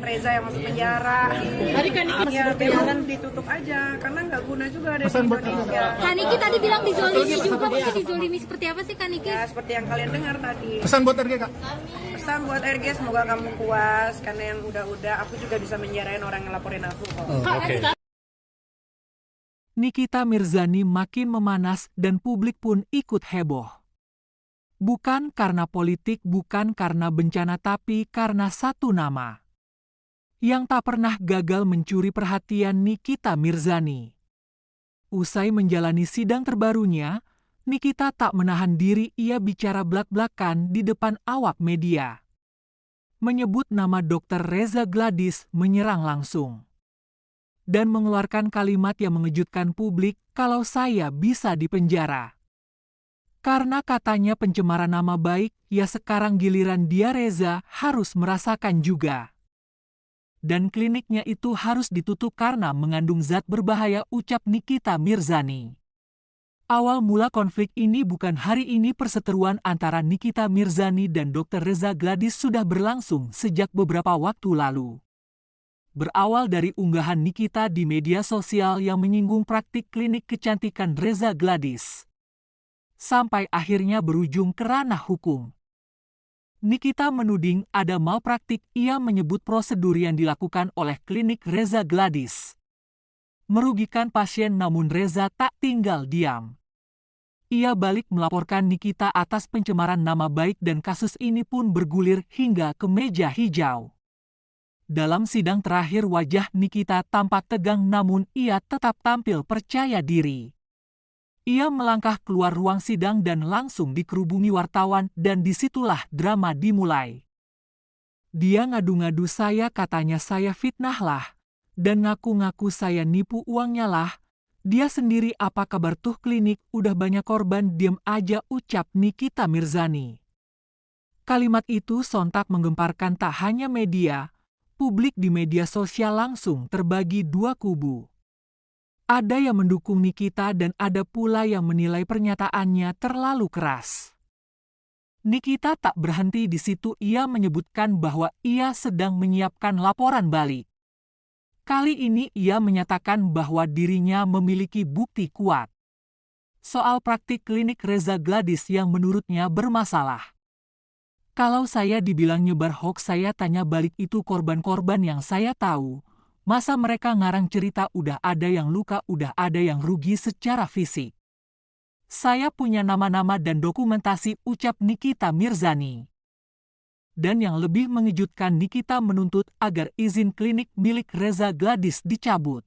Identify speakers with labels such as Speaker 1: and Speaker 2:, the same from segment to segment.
Speaker 1: Reza yang masuk penjara.
Speaker 2: Tadi kan
Speaker 1: Ya, jangan ditutup aja, karena nggak guna juga ada di Indonesia.
Speaker 3: Kaniki tadi bilang dizolimi juga, mungkin dizolimi seperti apa sih Kaniki?
Speaker 1: Ya, seperti yang kalian dengar tadi.
Speaker 4: Pesan buat RG, Kak.
Speaker 1: Pesan buat RG, semoga kamu puas, karena yang udah-udah, aku juga bisa menjarain orang yang laporin aku kok.
Speaker 5: Nikita Mirzani makin memanas dan publik pun ikut heboh. Bukan karena politik, bukan karena bencana, tapi karena satu nama yang tak pernah gagal mencuri perhatian Nikita Mirzani. Usai menjalani sidang terbarunya, Nikita tak menahan diri, ia bicara blak-blakan di depan awak media. Menyebut nama Dr. Reza Gladys menyerang langsung. Dan mengeluarkan kalimat yang mengejutkan publik, kalau saya bisa dipenjara. Karena katanya pencemaran nama baik, ya sekarang giliran dia Reza harus merasakan juga. Dan kliniknya itu harus ditutup karena mengandung zat berbahaya, ucap Nikita Mirzani. Awal mula konflik ini bukan hari ini, perseteruan antara Nikita Mirzani dan Dr. Reza Gladys sudah berlangsung sejak beberapa waktu lalu. Berawal dari unggahan Nikita di media sosial yang menyinggung praktik klinik kecantikan Reza Gladys, sampai akhirnya berujung ke ranah hukum. Nikita menuding ada malpraktik, ia menyebut prosedur yang dilakukan oleh klinik Reza Gladys merugikan pasien, namun Reza tak tinggal diam. Ia balik melaporkan Nikita atas pencemaran nama baik dan kasus ini pun bergulir hingga ke meja hijau. Dalam sidang terakhir wajah Nikita tampak tegang, namun ia tetap tampil percaya diri. Ia melangkah keluar ruang sidang dan langsung dikerubungi wartawan, dan disitulah drama dimulai. Dia ngadu-ngadu saya, katanya saya fitnah lah, dan ngaku-ngaku saya nipu uangnya lah. Dia sendiri apa kabar tuh klinik, udah banyak korban, diem aja, ucap Nikita Mirzani. Kalimat itu sontak menggemparkan tak hanya media. Publik di media sosial langsung terbagi dua kubu. Ada yang mendukung Nikita dan ada pula yang menilai pernyataannya terlalu keras. Nikita tak berhenti di situ, ia menyebutkan bahwa ia sedang menyiapkan laporan balik. Kali ini ia menyatakan bahwa dirinya memiliki bukti kuat soal praktik klinik Reza Gladys yang menurutnya bermasalah. Kalau saya dibilang nyebar hoax, saya tanya balik, itu korban-korban yang saya tahu. Masa mereka ngarang cerita, udah ada yang luka, udah ada yang rugi secara fisik. Saya punya nama-nama dan dokumentasi, ucap Nikita Mirzani. Dan yang lebih mengejutkan, Nikita menuntut agar izin klinik milik Reza Gladys dicabut.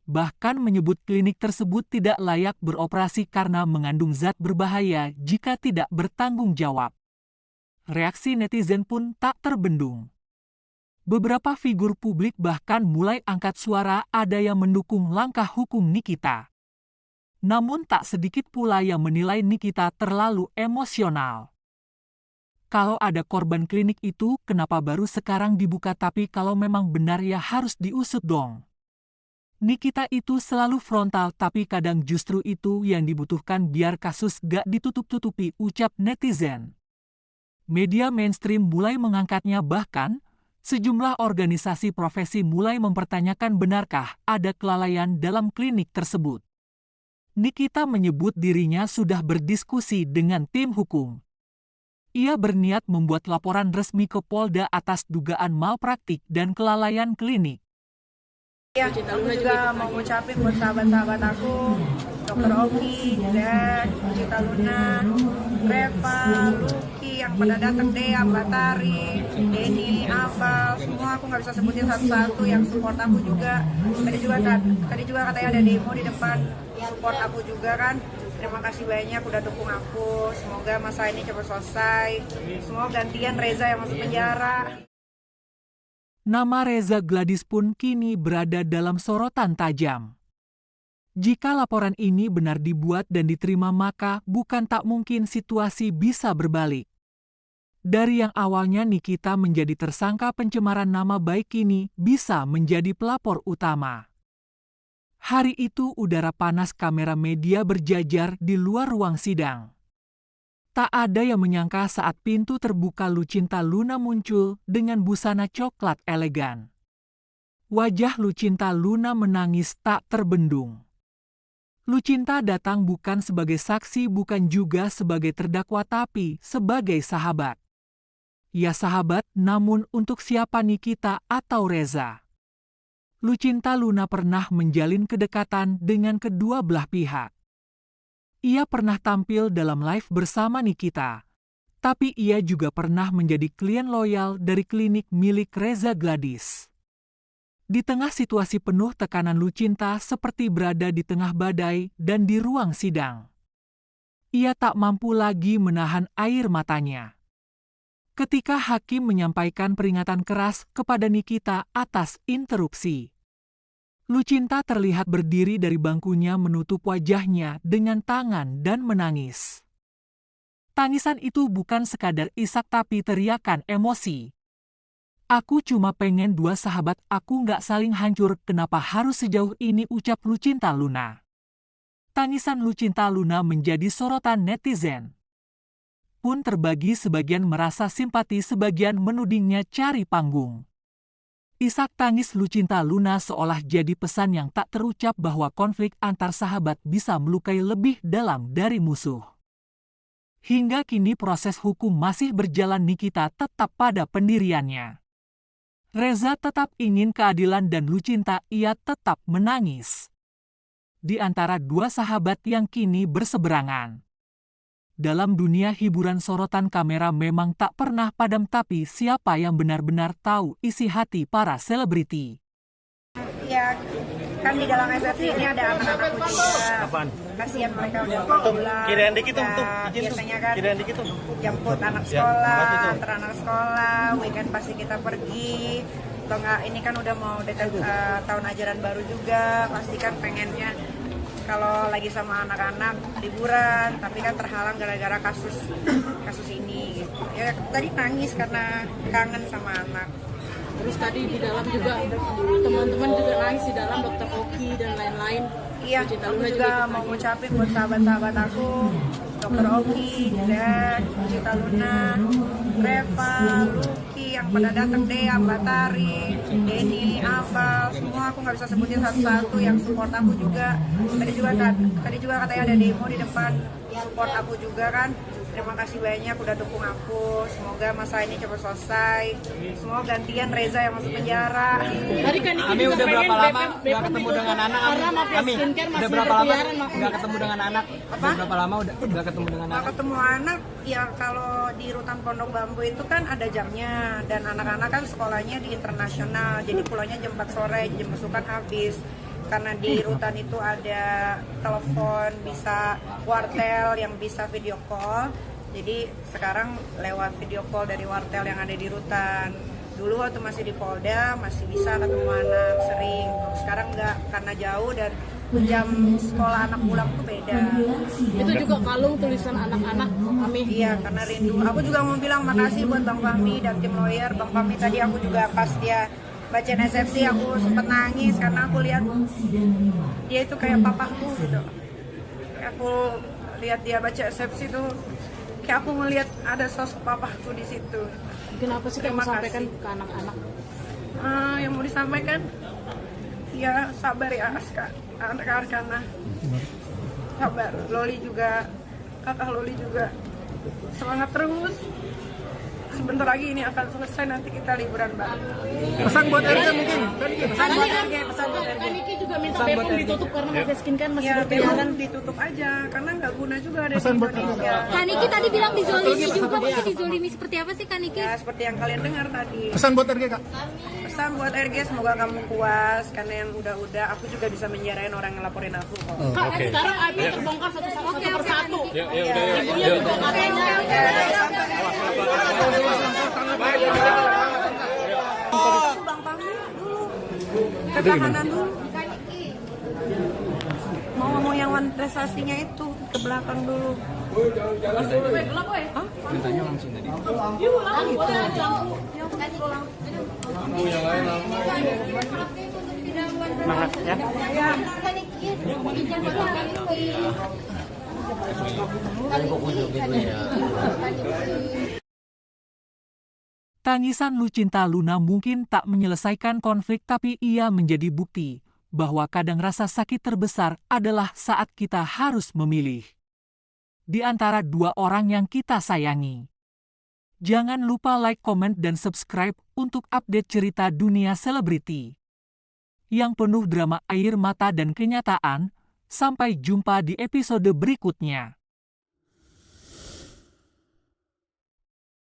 Speaker 5: Bahkan menyebut klinik tersebut tidak layak beroperasi karena mengandung zat berbahaya jika tidak bertanggung jawab. Reaksi netizen pun tak terbendung. Beberapa figur publik bahkan mulai angkat suara, ada yang mendukung langkah hukum Nikita. Namun tak sedikit pula yang menilai Nikita terlalu emosional. Kalau ada korban klinik itu, kenapa baru sekarang dibuka? Tapi kalau memang benar ya harus diusut dong. Nikita itu selalu frontal, tapi kadang justru itu yang dibutuhkan biar kasus gak ditutup-tutupi, ucap netizen. Media mainstream mulai mengangkatnya, bahkan sejumlah organisasi profesi mulai mempertanyakan benarkah ada kelalaian dalam klinik tersebut. Nikita menyebut dirinya sudah berdiskusi dengan tim hukum. Ia berniat membuat laporan resmi ke Polda atas dugaan malpraktik dan kelalaian klinik.
Speaker 1: Ya, aku juga mau ngucapin buat sahabat-sahabat aku, Dr. Oki, Jack, Cita Luna, Reva, Lucky, yang pada datang, Dea, Batari, Denny, Abal, semua aku nggak bisa sebutin satu-satu yang support aku juga. Tadi juga katanya ada demo di depan, support aku juga kan. Terima kasih banyak udah dukung aku. Semoga masa ini cepat selesai. Semoga gantian Reza yang masuk penjara.
Speaker 5: Nama Reza Gladys pun kini berada dalam sorotan tajam. Jika laporan ini benar dibuat dan diterima, maka bukan tak mungkin situasi bisa berbalik. Dari yang awalnya Nikita menjadi tersangka pencemaran nama baik, kini bisa menjadi pelapor utama. Hari itu udara panas, kamera media berjajar di luar ruang sidang. Tak ada yang menyangka saat pintu terbuka Lucinta Luna muncul dengan busana coklat elegan. Wajah Lucinta Luna menangis tak terbendung. Lucinta datang bukan sebagai saksi, bukan juga sebagai terdakwa, tapi sebagai sahabat. Ya sahabat, namun untuk siapa Nikita atau Reza? Lucinta Luna pernah menjalin kedekatan dengan kedua belah pihak. Ia pernah tampil dalam live bersama Nikita. Tapi ia juga pernah menjadi klien loyal dari klinik milik Reza Gladys. Di tengah situasi penuh tekanan, Lucinta seperti berada di tengah badai dan di ruang sidang. Ia tak mampu lagi menahan air matanya. Ketika hakim menyampaikan peringatan keras kepada Nikita atas interupsi, Lucinta terlihat berdiri dari bangkunya menutup wajahnya dengan tangan dan menangis. Tangisan itu bukan sekadar isak tapi teriakan emosi. Aku cuma pengen dua sahabat aku nggak saling hancur, kenapa harus sejauh ini, ucap Lucinta Luna. Tangisan Lucinta Luna menjadi sorotan netizen. Pun terbagi, sebagian merasa simpati, sebagian menudingnya cari panggung. Isak tangis Lucinta Luna seolah jadi pesan yang tak terucap bahwa konflik antar sahabat bisa melukai lebih dalam dari musuh. Hingga kini proses hukum masih berjalan, Nikita tetap pada pendiriannya. Reza tetap ingin keadilan dan Lucinta ia tetap menangis. Di antara dua sahabat yang kini berseberangan. Dalam dunia hiburan, sorotan kamera memang tak pernah padam, tapi siapa yang benar-benar tahu isi hati para selebriti?
Speaker 1: Ya, kan di dalam SFC ini ada anak-anakku juga.
Speaker 2: Apaan?
Speaker 1: Kasihan mereka udah pulang.
Speaker 2: Kirain dikit tuh,
Speaker 1: biasanya kan
Speaker 2: kirain dikit tuh.
Speaker 1: jemput anak
Speaker 2: Ya,
Speaker 1: sekolah,
Speaker 2: apa itu?
Speaker 1: antar anak sekolah, weekend pasti kita pergi. Atau enggak, ini kan udah mau dekat tahun ajaran baru juga, pasti kan pengennya kalau lagi sama anak-anak liburan, tapi kan terhalang gara-gara kasus ini gitu. Ya tadi nangis karena kangen sama anak.
Speaker 4: Terus tadi di dalam juga teman-teman juga nangis di dalam, Dokter Oki dan lain-lain.
Speaker 1: Iya, aku juga mau ngucapin buat sahabat-sahabat aku, Dokter Oki, Zed, Lucinta Luna, Reva, Luki, yang pada datang, Dea, Batari, Denny, Abal, semua aku nggak bisa sebutin satu-satu yang support aku juga. Tadi juga katanya ada demo di depan, support aku juga kan. Terima kasih banyak udah dukung aku. Semoga masa ini cepat selesai. Semoga gantian Reza yang masuk penjara.
Speaker 4: Tadi kan Niki
Speaker 6: Ami
Speaker 4: juga
Speaker 6: udah
Speaker 4: pengen
Speaker 6: berapa lama
Speaker 4: BPM
Speaker 6: nggak ketemu dengan anak?
Speaker 4: karena mafia
Speaker 6: Ami
Speaker 4: skincare
Speaker 6: udah
Speaker 4: masih
Speaker 6: berapa lama
Speaker 4: berkeliaran.
Speaker 6: nggak ketemu dengan anak?
Speaker 1: Apa?
Speaker 6: Udah berapa lama udah ketemu dengan
Speaker 1: Kalau
Speaker 6: anak?
Speaker 1: ketemu anak, ya kalau di rutan Pondok Bambu itu kan ada jamnya. Dan anak-anak kan sekolahnya di internasional. Jadi pulangnya jam 4 sore, jam masukan habis. Karena di rutan itu ada telepon, bisa wartel yang bisa video call. Jadi sekarang lewat video call dari wartel yang ada di rutan. Dulu waktu masih di Polda masih bisa ketemu anak sering. Sekarang enggak, karena jauh dan jam sekolah anak pulang tuh beda.
Speaker 4: Itu juga kalung tulisan anak-anak Ami.
Speaker 1: Iya, karena rindu. Aku juga mau bilang makasih buat Bang Fahmi dan tim lawyer. Bang Fahmi tadi aku juga pas dia bacain SFC aku sempet nangis karena aku lihat dia itu kayak papaku gitu. Aku lihat dia baca SFC tuh kayak aku ngelihat ada sosok papaku di situ.
Speaker 4: Mungkin apa sih yang
Speaker 1: Terima
Speaker 4: mau sampaikan
Speaker 1: kasih.
Speaker 4: ke anak-anak?
Speaker 1: Yang mau disampaikan, ya sabar ya Aska, anak Arkana. Sabar, Loli juga, kakak Loli juga semangat terus. Sebentar lagi ini akan selesai, nanti kita liburan bareng.
Speaker 2: Pesan buat RG mungkin.
Speaker 1: Pesan buat RG, pesan buat RG.
Speaker 4: Kan Niki juga minta BPM ditutup karena mafia skincare masih
Speaker 1: Ya,
Speaker 4: berkeliaran.
Speaker 1: memang ditutup aja, karena nggak guna juga ada di Indonesia.
Speaker 3: Kak Niki tadi bilang dizolimi juga, mungkin dizolimi seperti apa sih Kak Niki?
Speaker 1: Ya, seperti yang kalian dengar tadi.
Speaker 2: Pesan buat RG, Kak.
Speaker 1: Pesan buat RG, semoga kamu puas, karena yang udah-udah, aku juga bisa menjarain orang yang laporin aku kok.
Speaker 4: Kak, sekarang Ami terbongkar satu persatu.
Speaker 2: Ya
Speaker 4: Ibunya juga katanya.
Speaker 1: Bang Fahmi dulu, ke kanan dulu. Mau ngomong yang kontestasinya itu, ke belakang dulu.
Speaker 6: Mintanya langsung tadi.
Speaker 2: Semangat ya.
Speaker 5: Tangisan Lucinta Luna mungkin tak menyelesaikan konflik, tapi ia menjadi bukti bahwa kadang rasa sakit terbesar adalah saat kita harus memilih di antara dua orang yang kita sayangi. Jangan lupa like, komen, dan subscribe untuk update cerita dunia selebriti yang penuh drama, air mata, dan kenyataan. Sampai jumpa di episode berikutnya.